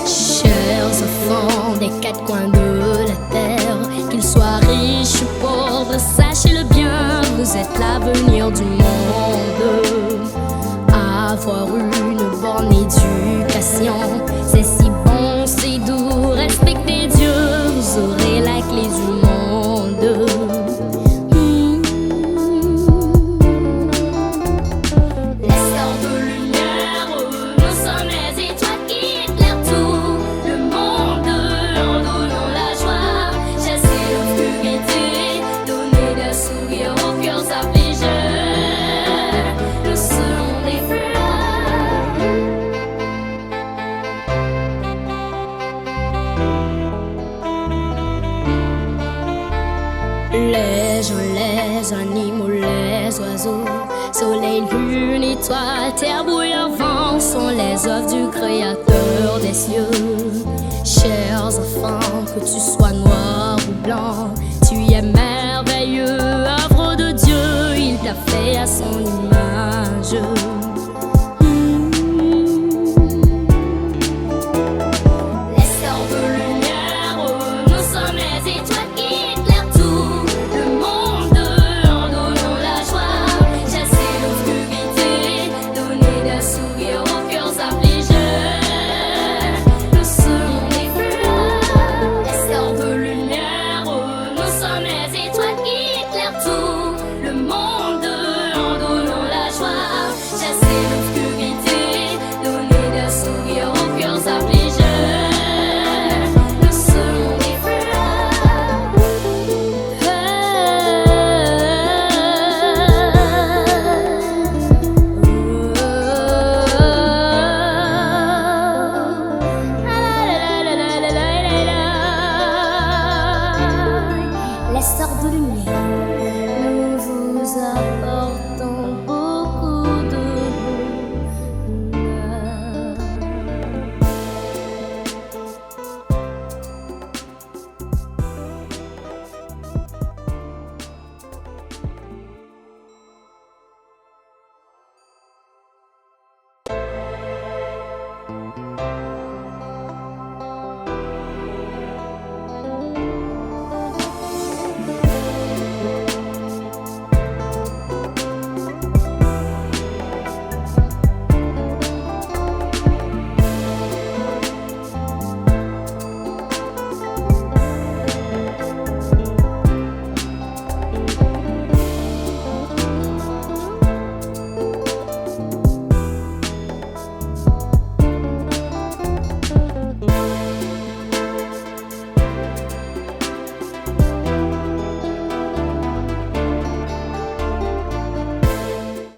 Chers enfants des quatre coins de la terre, qu'ils soient riches ou pauvres, sachez-le bien, vous êtes l'avenir du monde. Avoir une bonne éducation, c'est si bon, c'est doux. Respectez Dieu, vous aurez la clé du monde. Les stars de lumière, nous sommes les étoiles qui éclairent tout le monde en donnant la joie. Chasser l'obscurité, donner des sourires aux cœurs affligés. Nous serons des fleurs. Les gens, les animaux, les oiseaux, soleil, lune, étoile, terre, brouillard, vent sont les œuvres du Créateur des cieux. Chers enfants, que tu sois noir ou blanc, tu es merveilleux, œuvre de Dieu, il t'a fait à son image.